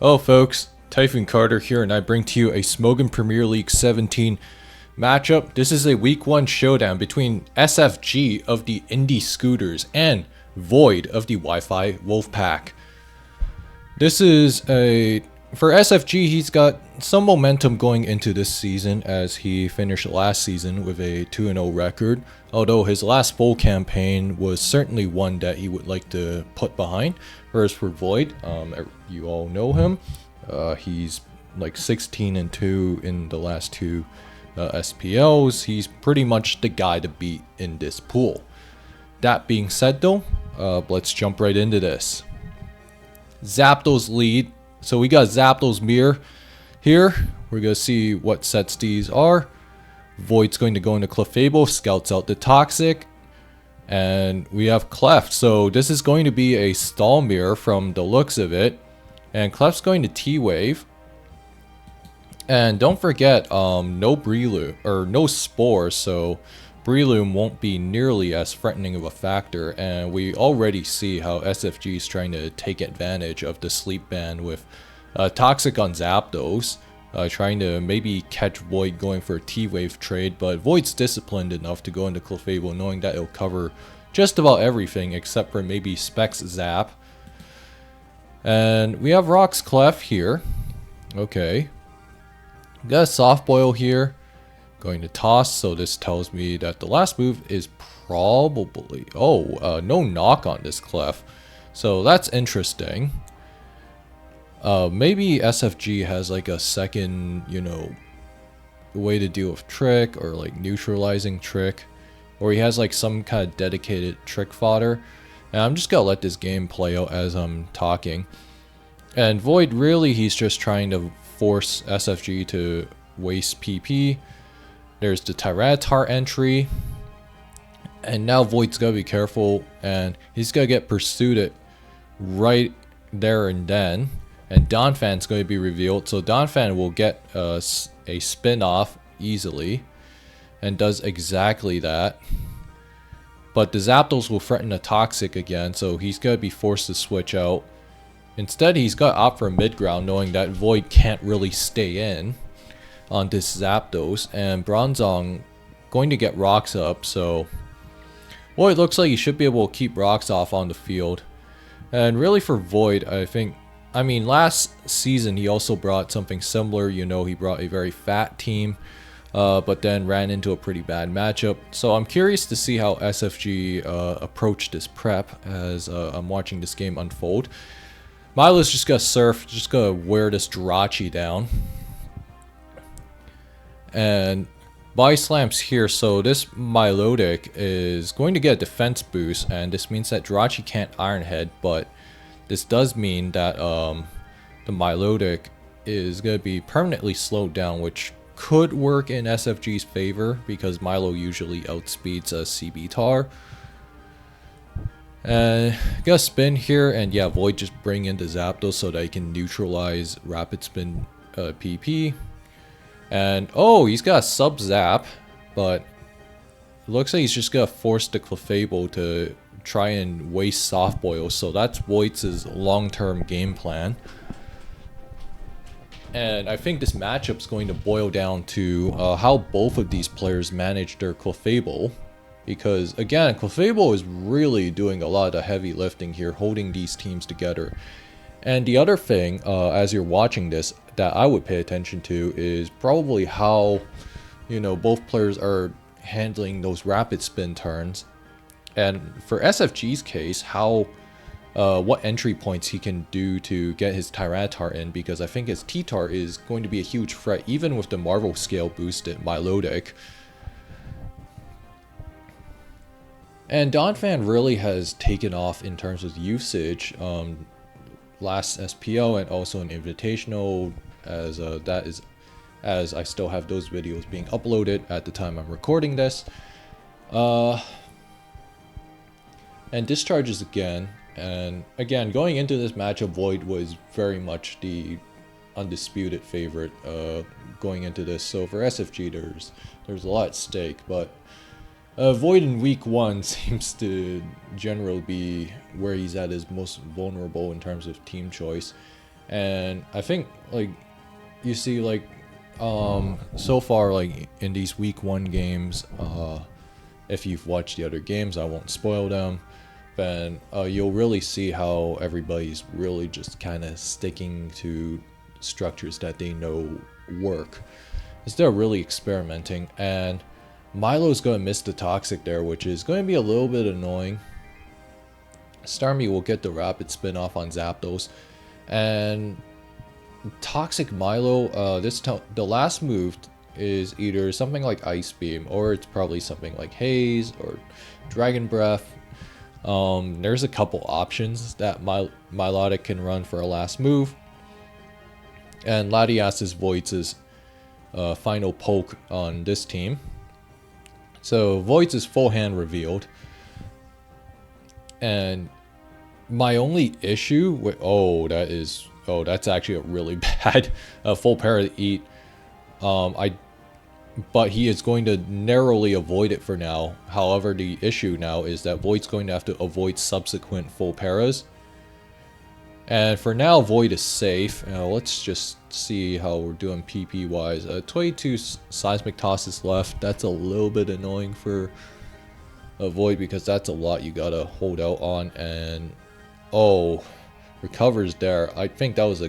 Hello folks, Typhoon Carter here, and I bring to you a Smogon Premier League XVII matchup. This is a Week 1 showdown between SFG of the Indie Scooters and Void of the Wi-Fi Wolfpack. This is for SFG, he's got some momentum going into this season as he finished last season with a 2-0 record, although his last full campaign was certainly one that he would like to put behind. Whereas for Void, you all know him, he's like 16-2 in the last two SPLs. He's pretty much the guy to beat in this pool. That being said though, let's jump right into this. Zapdos lead. So we got Zapdos mirror here. We're going to see what sets these are. Void's going to go into Clefable, scouts out the Toxic. And we have Clef. So this is going to be a stall mirror from the looks of it. And Clef's going to T-Wave. And don't forget, no Breloom, or no Spore, so Breloom won't be nearly as threatening of a factor, and we already see how SFG is trying to take advantage of the sleep ban with Toxic on Zapdos, trying to maybe catch Void going for a T-Wave trade, but Void's disciplined enough to go into Clefable knowing that it'll cover just about everything except for maybe Specs Zap. And we have Rock's Clef here. Okay. We got a Soft Boil here. Going to toss, so this tells me that the last move is probably no knock on this Clef, so that's interesting. Maybe SFG has like a second, way to deal with Trick, or like neutralizing Trick, or he has like some kind of dedicated Trick fodder. And I'm just gonna let this game play out as I'm talking. And Void, really, he's just trying to force SFG to waste PP. There's the Tyranitar entry, and now Void's gotta be careful, and he's gonna get pursued right there and then, and Donphan's going to be revealed, so Donphan will get a spin off easily, and does exactly that. But the Zapdos will threaten a Toxic again, so he's gonna be forced to switch out. Instead, he's got to opt for mid-ground, knowing that Void can't really stay in on this Zapdos, and Bronzong going to get rocks up, so Void looks like he should be able to keep rocks off on the field. And really for Void, I mean last season he also brought something similar. He brought a very fat team, but then ran into a pretty bad matchup, so I'm curious to see how SFG approach this prep as I'm watching this game unfold. Milo's just gonna surf, just gonna wear this Jirachi down. And Body Slam's here, so this Milotic is going to get a defense boost, and this means that Jirachi can't Iron Head, but this does mean that the Milotic is going to be permanently slowed down, which could work in SFG's favor because Milo usually outspeeds a CBTAR. And got a spin here, and yeah, Void just bring in the Zapdos so that he can neutralize Rapid Spin PP. And he's got a sub zap, but it looks like he's just gonna force the Clefable to try and waste Soft Boil, so that's Void's long-term game plan. And I think this matchup's going to boil down to how both of these players manage their Clefable, because again, Clefable is really doing a lot of the heavy lifting here, holding these teams together. And the other thing, as you're watching this, that I would pay attention to is probably how, both players are handling those rapid spin turns. And for SFG's case, how, what entry points he can do to get his Tyranitar in, because I think his T-Tar is going to be a huge threat, even with the Marvel Scale boosted Milotic. And Donphan really has taken off in terms of usage. Last SPL and also an invitational, as I still have those videos being uploaded at the time I'm recording this. And discharges again, and again going into this matchup, Void was very much the undisputed favorite going into this, so for SFG there's a lot at stake, but Void in week 1 seems to generally be where he's at his most vulnerable in terms of team choice. And I think like you see like so far like in these week 1 games, if you've watched the other games, I won't spoil them, then you'll really see how everybody's really just kind of sticking to structures that they know work. Because they're really experimenting, and Milo's going to miss the Toxic there, which is going to be a little bit annoying. Starmie will get the rapid spin off on Zapdos, and Toxic Milo, the last move is either something like Ice Beam, or it's probably something like Haze or Dragon Breath. There's a couple options that Milotic can run for a last move, and Latias is Void's final poke on this team. So Void's is full hand revealed, and my only issue with that's actually a really bad full para to eat. But he is going to narrowly avoid it for now. However, the issue now is that Void's going to have to avoid subsequent full paras. And for now, Void is safe. Let's just see how we're doing PP wise. 22 Seismic Tosses left. That's a little bit annoying for Void because that's a lot you gotta hold out on. And recovers there. I think that was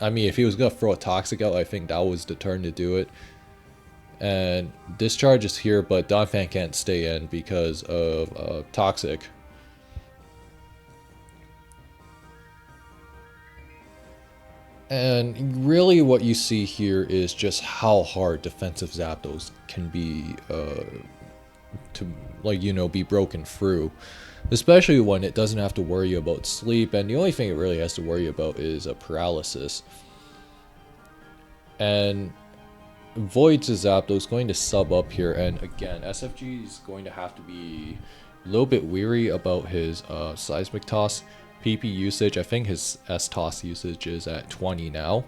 if he was gonna throw a Toxic out, I think that was the turn to do it. And Discharge is here, but Donphan can't stay in because of Toxic. And really what you see here is just how hard defensive Zapdos can be to be broken through. Especially when it doesn't have to worry about sleep, and the only thing it really has to worry about is a paralysis. And Void's Zapdos going to sub up here, and again, SFG is going to have to be a little bit weary about his Seismic Toss PP usage. I think his S-Toss usage is at 20 now,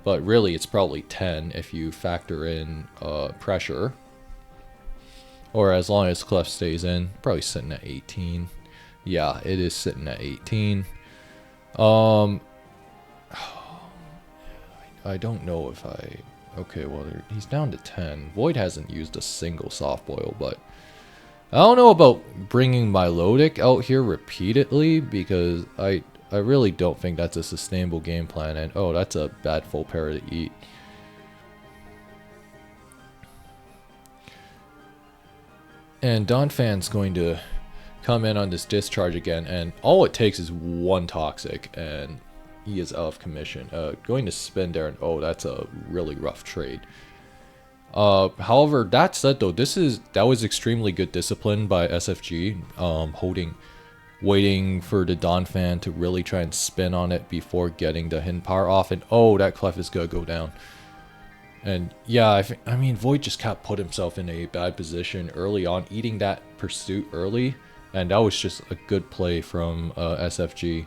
but really it's probably 10 if you factor in pressure. Or as long as Clef stays in, probably sitting at 18. Yeah, it is sitting at 18. I don't know if I... Okay, well, he's down to 10. Void hasn't used a single soft boil, but I don't know about bringing Milotic out here repeatedly, because I really don't think that's a sustainable game plan. And that's a bad full para to eat. And Donphan's going to come in on this Discharge again, and all it takes is one Toxic, and he is out of commission. Going to spin there, and that's a really rough trade. However, that said though, that was extremely good discipline by SFG, waiting for the Donphan to really try and spin on it before getting the hidden power off, and that Clef is gonna go down. And yeah, Void just can't put himself in a bad position early on, eating that pursuit early, and that was just a good play from SFG.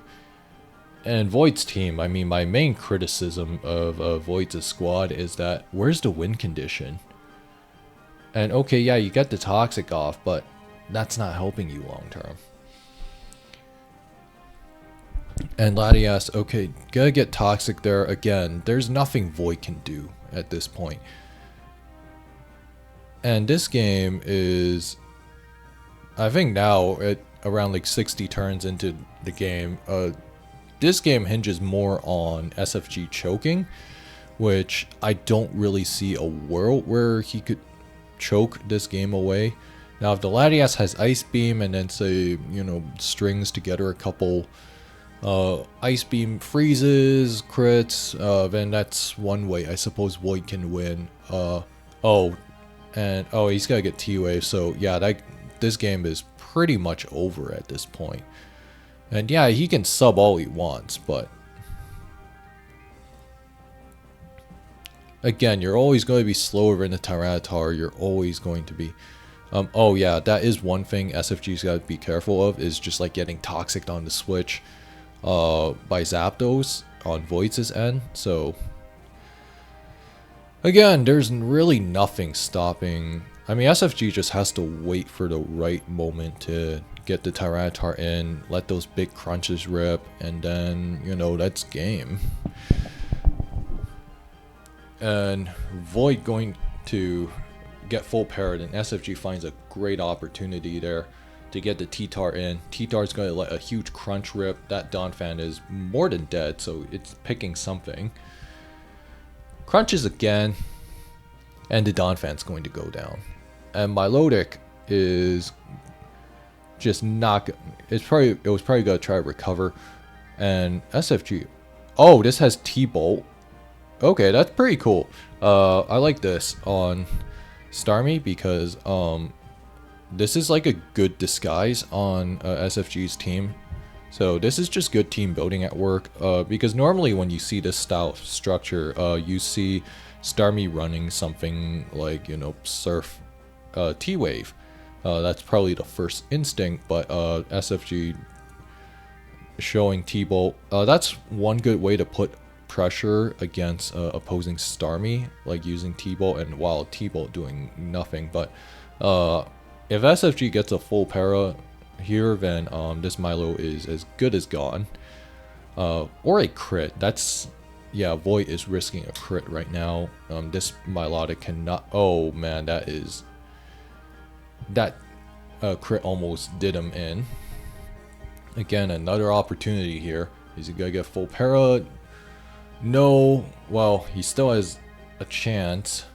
And Void's team, my main criticism of Void's squad is that, where's the win condition? And okay, yeah, you get the Toxic off, but that's not helping you long term. And Latias, okay, gotta get Toxic there again. There's nothing Void can do at this point. And this game is, I think now, at around like 60 turns into the game, this game hinges more on SFG choking, which I don't really see a world where he could choke this game away. Now, if the Latias has Ice Beam and then say, strings together a couple Ice Beam freezes, crits, then that's one way I suppose Void can win. He's gotta get T-Wave, so yeah, this game is pretty much over at this point. And yeah, he can sub all he wants, but again, you're always going to be slower in the Tyranitar. You're always going to be... that is one thing SFG's got to be careful of, is just like getting Toxic on the switch by Zapdos on Void's end. So again, there's really nothing stopping... SFG just has to wait for the right moment to get the Tyranitar in, let those big crunches rip, and then, you know, that's game. And Void going to get full parried, and SFG finds a great opportunity there to get the T-Tar in. T-Tar's going to let a huge crunch rip. That Donphan is more than dead, so it's picking something. Crunches again, and the Donphan's going to go down. And Milotic is just not. It was probably gonna try to recover. And SFG. Oh, this has T-Bolt. Okay, that's pretty cool. I like this on Starmie because this is like a good disguise on SFG's team. So this is just good team building at work. Because normally when you see this style of structure, you see Starmie running something like, you know, Surf T-Wave. That's probably the first instinct, but SFG showing T-Bolt. That's one good way to put pressure against opposing Starmie, like using T-Bolt, and while T-Bolt doing nothing. But if SFG gets a full para here, then this Milo is as good as gone. Or a crit. That's, yeah, Void is risking a crit right now. This Milotic cannot. Oh man, that crit almost did him in. Again, another opportunity here. Is he gonna get full para? No. Well, he still has a chance.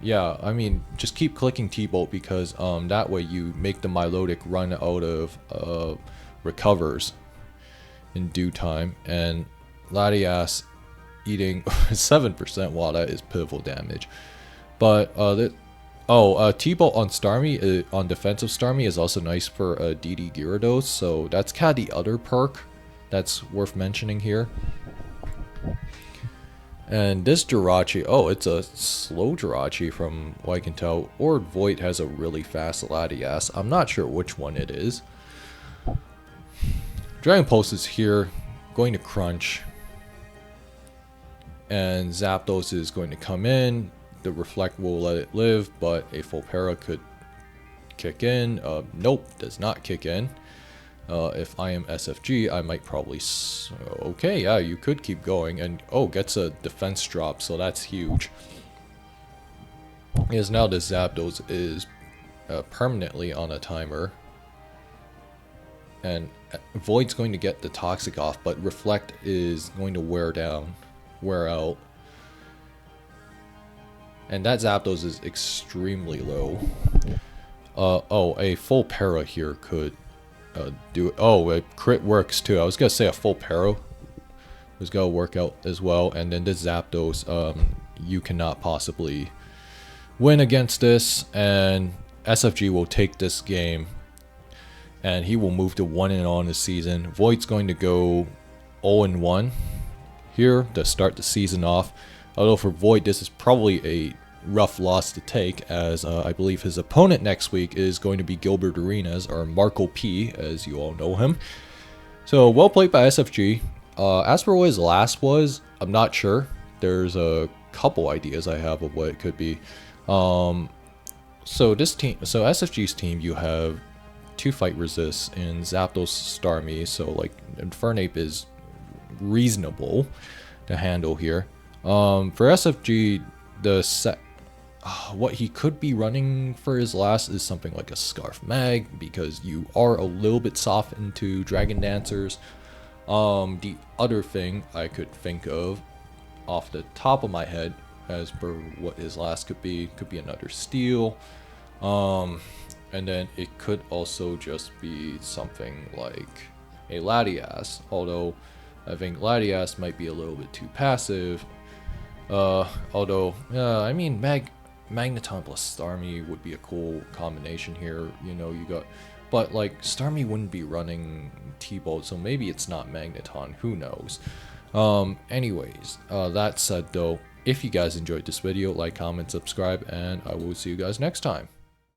Yeah, I mean, just keep clicking T-Bolt because that way you make the Milotic run out of recovers in due time. And Latias eating 7%. Wow, that is pitiful damage. But T-Bolt on Starmie, on defensive Starmie, is also nice for DD Gyarados, so that's kind of the other perk that's worth mentioning here. And this Jirachi, oh, it's a slow Jirachi from what I can tell, or Void has a really fast Latias. I'm not sure which one it is. Dragon Pulse is here, going to crunch. And Zapdos is going to come in. The Reflect will let it live, but a full para could kick in. Nope, does not kick in. If I am SFG, I might probably... Okay, yeah, you could keep going. And, oh, gets a defense drop, so that's huge. Because now this Zapdos is permanently on a timer. And Void's going to get the Toxic off, but Reflect is going to wear out. And that Zapdos is extremely low. Oh, a full para here could do it. Oh, a crit works too. I was gonna say a full para was gonna work out as well. And then this Zapdos, you cannot possibly win against this. And SFG will take this game, and he will move to 1-0 this season. Void's going to go 0-1 here to start the season off. Although for Void, this is probably a rough loss to take, as I believe his opponent next week is going to be Gilbert Arenas, or Marco P, as you all know him. So, well played by SFG. As for what his last was, I'm not sure. There's a couple ideas I have of what it could be. So this team, so SFG's team, you have 2 fight resists in Zapdos, Starmie, so like Infernape is reasonable to handle here. For SFG, what he could be running for his last is something like a Scarf Mag, because you are a little bit soft into Dragon Dancers. The other thing I could think of off the top of my head, as per what his last could be another Steel. And then it could also just be something like a Latias, although I think Latias might be a little bit too passive. I mean, Magneton plus Starmie would be a cool combination here. You know, you got, but like Starmie wouldn't be running T-Bolt, so maybe it's not Magneton. Who knows? Anyways, that said though, if you guys enjoyed this video, like, comment, subscribe, and I will see you guys next time.